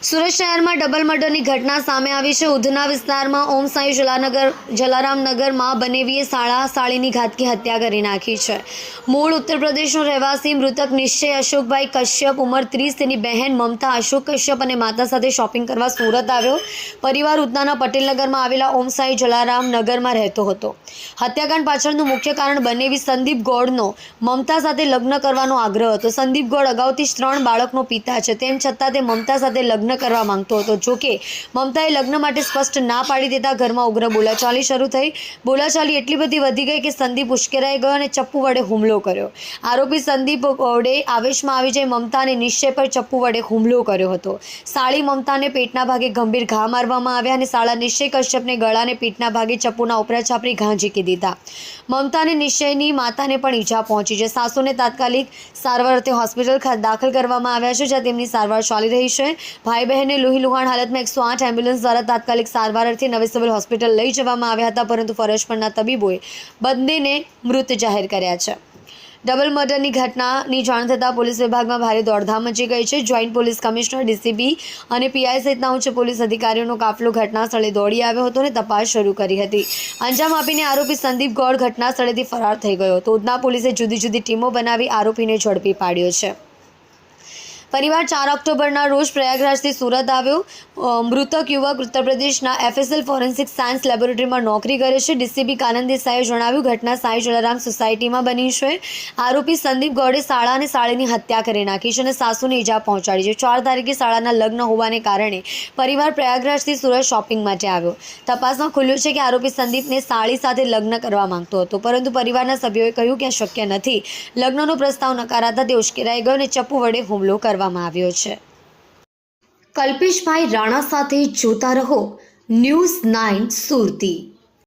સુરત શહેરમાં ડબલ મર્ડરની ઘટના સામે આવી છે। ઉધના વિસ્તારમાં ઓમ સાઈ જલારામનગરમાં બનેવીએ સાળીની ઘાતકી હત્યા કરી નાખી છે। મૂળ ઉત્તર પ્રદેશનો રહેવાસી મૃતક નિશ્ચય અશોકભાઈ કશ્યપ ઉંમર 30 તેની બહેન મમતા અશોક કશ્યપ અને માતા સાથે શોપિંગ કરવા સુરત આવ્યો। પરિવાર ઉધનાના પટેલનગરમાં આવેલા ઓમ સાઈ જલારામનગરમાં રહેતો હતો। હત્યાકાંડ પાછળનું મુખ્ય કારણ બનેવી સંદીપ ગૌડનો મમતા સાથે લગ્ન કરવાનો આગ્રહ હતો। સંદીપ ગૌડ અગાઉથી જ 3 બાળકનો પિતા છે, તેમ છતાં તે મમતા સાથે લગ્ન કરવા માંગતો હતો। જોકે મમતાએ લગ્ન માટે સ્પષ્ટ ના પાડી દેતા ઘરમાં ઉગ્ર બોલાચાલી શરૂ થઈ। બોલાચાલી એટલી બધી વધી ગઈ કે સંદીપ ઉશ્કેરાઈ ગયો અને ચપ્પુ વડે હુમલો કર્યો। આરોપી સંદીપ ગૌડે આવેશમાં આવી જઈ મમતા અને નિશ્ચય પર ચપ્પુ વડે હુમલો કર્યો હતો। સાળી મમતાને પેટના ભાગે ગંભીર ઘા મારવામાં આવ્યા અને સાળા નિશ્ચય કશ્યપને ગળા અને પીઠના ભાગે ચપ્પુના ઉપરા છાપરી ઘા ઝીકી દીધા। મમતા અને નિશ્ચયની માતાને પણ ઈજા પહોંચી છે। સાસુને તાત્કાલિક સારવાર અર્થે હોસ્પિટલ દાખલ કરવામાં આવ્યા છે, જ્યાં તેમની સારવાર ચાલી રહી છે। ભાઈ બહેનને લોહીલુહાણ હાલતમાં 108 એમ્બ્યુલન્સ દ્વારા તાત્કાલિક સારવાર અર્થે નવી સિવિલ હોસ્પિટલ લઈ જવામાં આવ્યા હતા, પરંતુ ફરજ પરના તબીબોએ બંનેને મૃત જાહેર કર્યા છે। ડબલ મર્ડરની ઘટનાની જાણ થતાં પોલીસ વિભાગમાં ભારે દોડધામ મચી ગઈ છે। જોઈન્ટ પોલીસ કમિશનર, ડીસીપી અને પીઆઈ સહિતના ઉચ્ચ પોલીસ અધિકારીઓનો કાફલો ઘટના સ્થળે દોડી આવ્યો હતો અને તપાસ શરૂ કરી હતી। અંજામ આપીને આરોપી સંદીપ ગૌડ ઘટના સ્થળેથી ફરાર થઈ ગયો હતો। ઉધના પોલીસે જુદી જુદી ટીમો બનાવી આરોપીને ઝડપી પાડ્યો છે। પરિવાર 4 ઓક્ટોબરના રોજ પ્રયાગરાજથી સુરત આવ્યો। મૃતક યુવક ઉત્તર પ્રદેશના એફએસએલ ફોરેન્સિક સાયન્સ લેબોરેટરીમાં નોકરી કરે છે। ડીસીપી કાનન દેસાઈએ જણાવ્યું, ઘટના સાઈ જલારામ સોસાયટીમાં બની છે। આરોપી સંદીપ ગૌડે સાળા અને સાળીની હત્યા કરી નાખી છે અને સાસુને ઈજા પહોંચાડી છે। 4 તારીખે સાળાના લગ્ન હોવાને કારણે પરિવાર પ્રયાગરાજથી સુરત શોપિંગ માટે આવ્યો। તપાસમાં ખુલ્યું છે કે આરોપી સંદીપને સાળી સાથે લગ્ન કરવા માંગતો હતો, પરંતુ પરિવારના સભ્યોએ કહ્યું કે આ શક્ય નથી। લગ્નનો પ્રસ્તાવ નકારાતા તે ઉશ્કેરાઈ ગયો અને ચપ્પુ વડે હુમલો કરવામાં આવ્યો છે। કલ્પેશભાઈ રાણા સાથે જોતા રહો ન્યૂઝ 9 સુરતી।